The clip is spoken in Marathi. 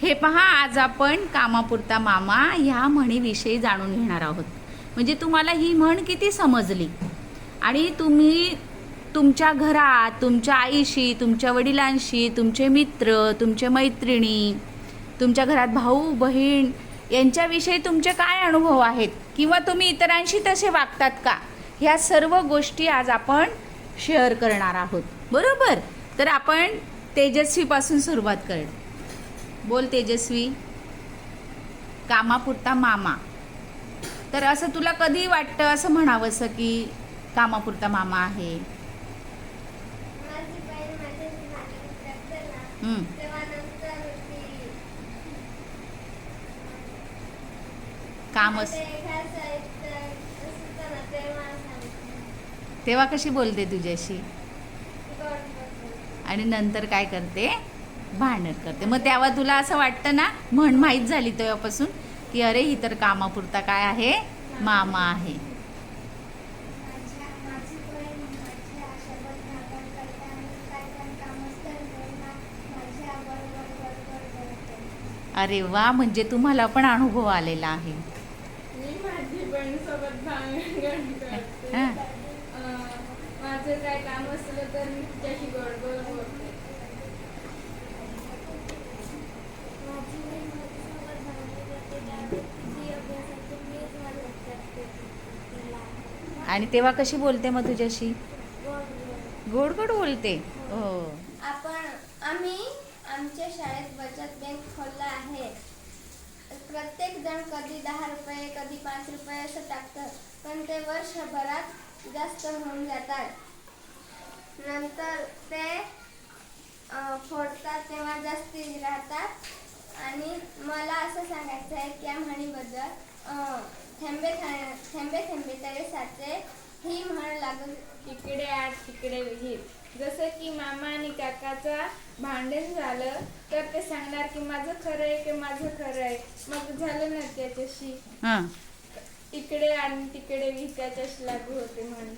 हे पहा, आज आपण कामापुरता मामा ह्या म्हणीविषयी जाणून घेणार आहोत. म्हणजे तुम्हाला ही म्हण किती समजली आणि तुम्ही तुमच्या घरात तुमच्या आईशी, तुमच्या वडिलांशी, तुमचे मित्र, तुमचे मैत्रिणी, तुमच्या घरात भाऊ बहीण यांच्याविषयी तुमचे काय अनुभव आहेत किंवा तुम्ही इतरांशी तसे वागतात का, ह्या सर्व गोष्टी आज आपण शेअर करणार आहोत. बरोबर. तर आपण तेजस्वीपासून सुरुवात करू. बोल तेजस्वी. कामापुरता मामा. तर असं तुला कधी वाटतं असं म्हणावंसं की कामापुरता मामा आहे? कामच तेव्हा कशी बोलते तुझ्याशी आणि नंतर काय करते? भांडण करते. मग तेव्हा तुला असं वाटतं ना, म्हण माहीत झाली तेव्हापासून की अरे ही तर कामापुरता काय आहे? मामा आहे. अरे वा, म्हणजे तुम्हाला पण अनुभव आलेला आहे. मी माझी बहिणीसोबत भांडण करते. माझं काय काम असलं तर मी तिच्याशी गोड गोड बोलते. आणि तेव्हा कशी बोलते मग तुझ्याशी? गोड गोड बोलते. हो. आम्ही आमच्या शाळेत बचत बँक खोलला आहे. प्रत्येक जण कधी 10 रुपये कधी 5 रुपये असं टाकतं, पण ते वर्षभरात जास्त होऊन जातात. नंतर ते फोडतात तेव्हा जास्ती राहतात. आणि मला असं सांगायचं आहे की या म्हणीबद्दल थेंबे थेंबे तळे साचे ही म्हण लागू. इकडे आठ तिकडे विहीर. जसं की मामा आणि काकाचा भांडण झालं तर ते सांगणार की माझं खरं आहे की माझं खरं आहे. मग झालं ना त्याच्याशी. इकडे आणि तिकडे विहीर त्याच्याशी लागू होते म्हणून.